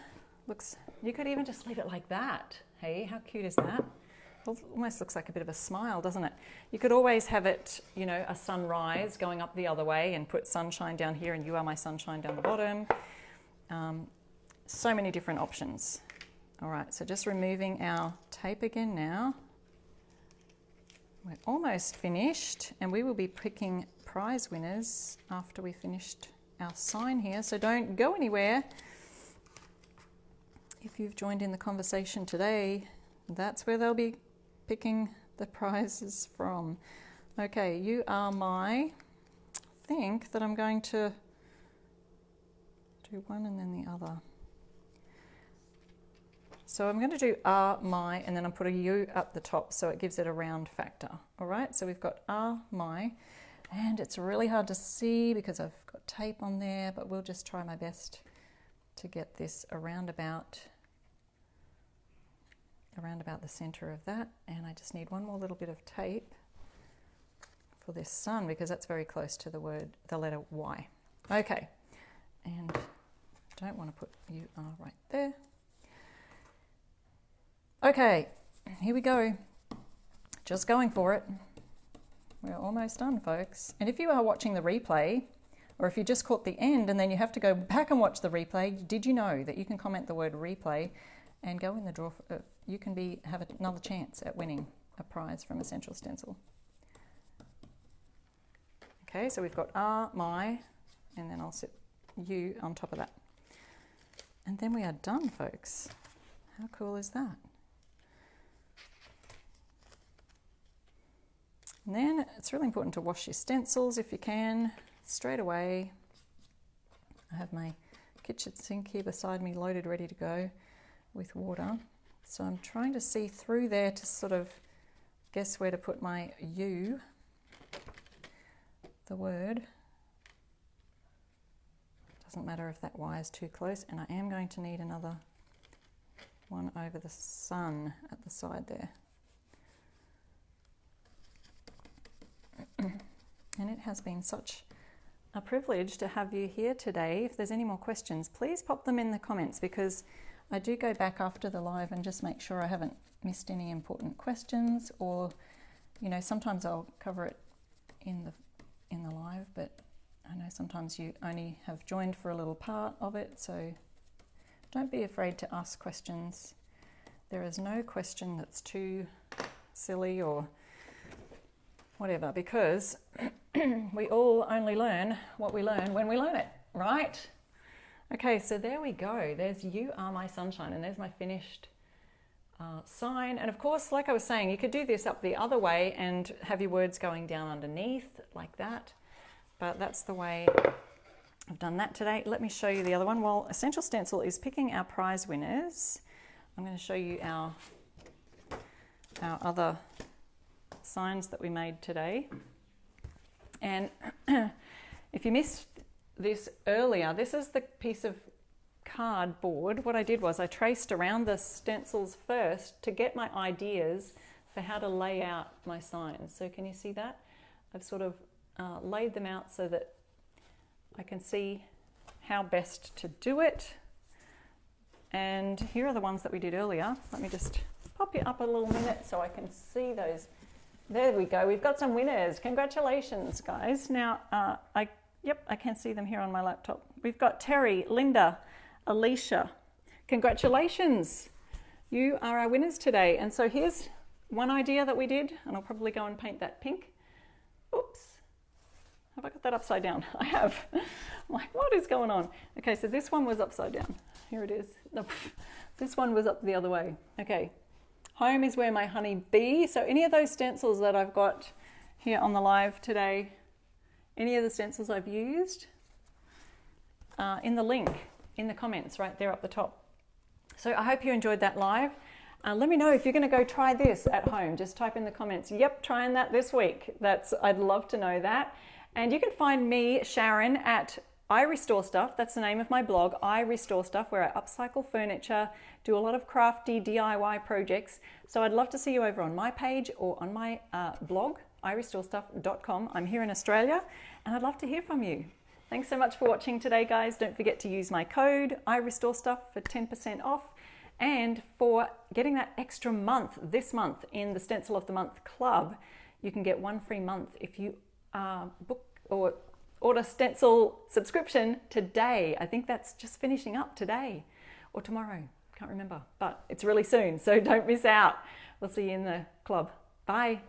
You could even just leave it like that. Hey, how cute is that? It almost looks like a bit of a smile, doesn't it? You could always have it, you know, a sunrise going up the other way and put sunshine down here and you are my sunshine down the bottom. So many different options. All right, so just removing our tape again now. We're almost finished, and we will be picking prize winners after we finished our sign here, so don't go anywhere. If you've joined in the conversation today, that's where they'll be picking the prizes from. Okay, you are my, I think that I'm going to do one and then the other. So I'm going to do are my, and then I'm putting you up the top so it gives it a round factor. All right, so we've got are my, and it's really hard to see because I've got tape on there, but we'll just try my best to get this around about the center of that. And I just need one more little bit of tape for this sun because that's very close to the letter Y. Okay, and don't want to put you are right there. Okay, here we go. Just going for it. We're almost done, folks. And if you are watching the replay, or if you just caught the end and then you have to go back and watch the replay, did you know that you can comment the word replay and go in the draw? You can have another chance at winning a prize from Essential Stencil. Okay, so we've got are my, and then I'll sit you on top of that. And then we are done, folks. How cool is that? And then it's really important to wash your stencils if you can, straight away. I have my kitchen sink here beside me loaded, ready to go with water. So I'm trying to see through there to sort of guess where to put my U, the word. Doesn't matter if that Y is too close, and I am going to need another one over the sun at the side there. And it has been such a privilege to have you here today. If there's any more questions, please pop them in the comments because I do go back after the live and just make sure I haven't missed any important questions, or, you know, sometimes I'll cover it in the live, but I know sometimes you only have joined for a little part of it, so don't be afraid to ask questions. There is no question that's too silly or whatever, because we all only learn what we learn when we learn it, right? Okay, so there we go. There's You Are My Sunshine, and there's my finished sign. And of course, like I was saying, you could do this up the other way and have your words going down underneath like that. But that's the way I've done that today. Let me show you the other one. While Essential Stencil is picking our prize winners, I'm going to show you our other signs that we made today. And if you missed this earlier, this is the piece of cardboard. What I did was I traced around the stencils first to get my ideas for how to lay out my signs. So can you see that? I've sort of laid them out so that I can see how best to do it. And here are the ones that we did earlier. Let me just pop you up a little minute so I can see those. There we go. We've got some winners. Congratulations, guys. Now, I can see them here on my laptop. We've got Terry, Linda, Alicia. Congratulations. You are our winners today. And so here's one idea that we did, and I'll probably go and paint that pink. Oops. Have I got that upside down? I have. I'm like, what is going on? Okay, so this one was upside down. Here it is. This one was up the other way. Okay. Home is where my honey be. So any of those stencils that I've got here on the live today, any of the stencils I've used, in the link, in the comments right there up the top. So I hope you enjoyed that live. Let me know if you're going to go try this at home. Just type in the comments, yep, trying that this week. I'd love to know that. And you can find me, Sharon, at I Restore Stuff. That's the name of my blog, I Restore Stuff, where I upcycle furniture, do a lot of crafty DIY projects. So I'd love to see you over on my page or on my blog, irestorestuff.com. I'm here in Australia, and I'd love to hear from you. Thanks so much for watching today, guys. Don't forget to use my code, I Restore Stuff, for 10% off. And for getting that extra month this month in the Stencil of the Month Club, you can get one free month if you book or order stencil subscription today. I think that's just finishing up today or tomorrow. Can't remember, but it's really soon, so don't miss out. We'll see you in the club. Bye.